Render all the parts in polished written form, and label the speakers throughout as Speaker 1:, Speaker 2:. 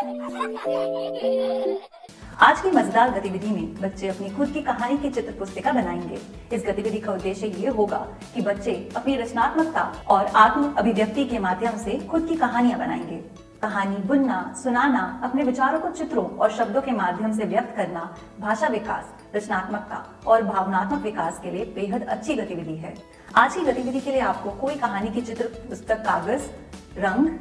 Speaker 1: आज की मजेदार गतिविधि में बच्चे अपनी खुद की कहानी की चित्र पुस्तिका बनाएंगे। इस गतिविधि का उद्देश्य ये होगा कि बच्चे अपनी रचनात्मकता और आत्म अभिव्यक्ति के माध्यम से खुद की कहानियां बनाएंगे। कहानी बुनना, सुनाना, अपने विचारों को चित्रों और शब्दों के माध्यम से व्यक्त करना भाषा विकास, रचनात्मकता और भावनात्मक विकास के लिए बेहद अच्छी गतिविधि है। आज की गतिविधि के लिए आपको कोई कहानी की चित्र पुस्तक, कागज, रंग,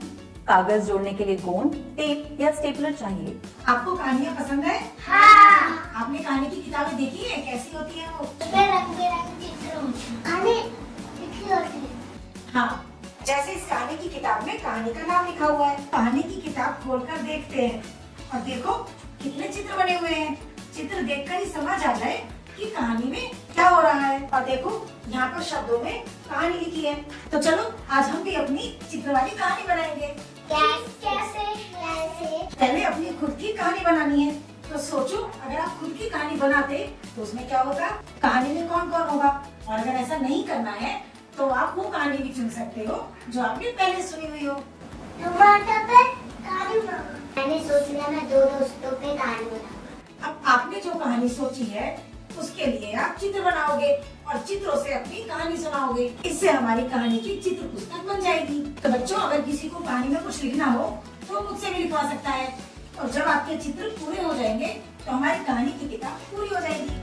Speaker 1: कागज जोड़ने के लिए गोंद, टेप या स्टेपलर चाहिए।
Speaker 2: आपको कहानियाँ पसंद है?
Speaker 3: हाँ।
Speaker 2: आपने कहानी की किताबें देखी है? कैसी होती है वो?
Speaker 3: उसमें रंग बिरंगे चित्र होते हैं। लिखी होती है।
Speaker 2: हाँ, जैसे इस कहानी की किताब में कहानी का नाम लिखा हुआ है। कहानी की किताब खोलकर देखते हैं और देखो कितने चित्र बने हुए हैं। चित्र देखकर ही समझ आ जाए कि कहानी में क्या हो रहा है। और देखो यहाँ पर शब्दों में कहानी लिखी है। तो चलो आज हम भी अपनी चित्र वाली कहानी बनाएंगे।
Speaker 3: कैसे?
Speaker 2: पहले अपनी खुद की कहानी बनानी है। तो सोचो, अगर आप खुद की कहानी बनाते तो उसमें क्या होगा, कहानी में कौन कौन होगा। और अगर ऐसा नहीं करना है तो आप वो कहानी भी चुन सकते हो जो आपने पहले सुनी हुई हो।
Speaker 3: टमाटर पे कहानी बनाओ। मैंने सोच लिया मैं दो दोस्तों पे कहानी बनाऊंगा।
Speaker 2: अब आपने जो कहानी सोची है उसके लिए आप चित्र बनाओगे और चित्रों से अपनी कहानी सुनाओगे। इससे हमारी कहानी की चित्र पुस्तक बन जाएगी। तो बच्चों, अगर किसी को कहानी में कुछ लिखना हो तो मुझसे भी लिखवा सकता है। और जब आपके चित्र पूरे हो जाएंगे तो हमारी कहानी की किताब पूरी हो जाएगी।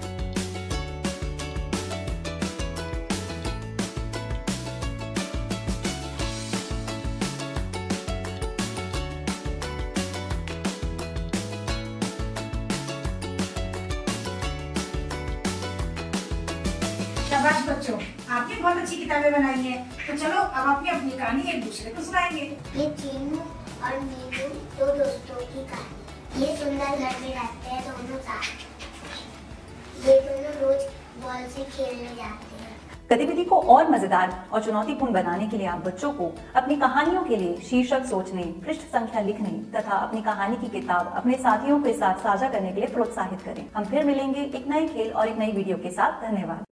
Speaker 2: शाबाश बच्चों, आपने बहुत अच्छी किताबें बनाई हैं। तो चलो अब अपनी अपनी कहानी एक दूसरे को सुनाएंगे।
Speaker 3: ये चीनू और नीलू दो दोस्तों की कहानी। ये सुंदर घर में रहते हैं दोनों साथ। ये दोनों रोज बॉल से खेलने जाते हैं।
Speaker 1: गतिविधि को और मजेदार और चुनौतीपूर्ण बनाने के लिए आप बच्चों को अपनी कहानियों के लिए शीर्षक सोचने, पृष्ठ संख्या लिखने तथा अपनी कहानी की किताब अपने साथियों के साथ साझा करने के लिए प्रोत्साहित करें। हम फिर मिलेंगे एक नए खेल और एक नई वीडियो के साथ। धन्यवाद।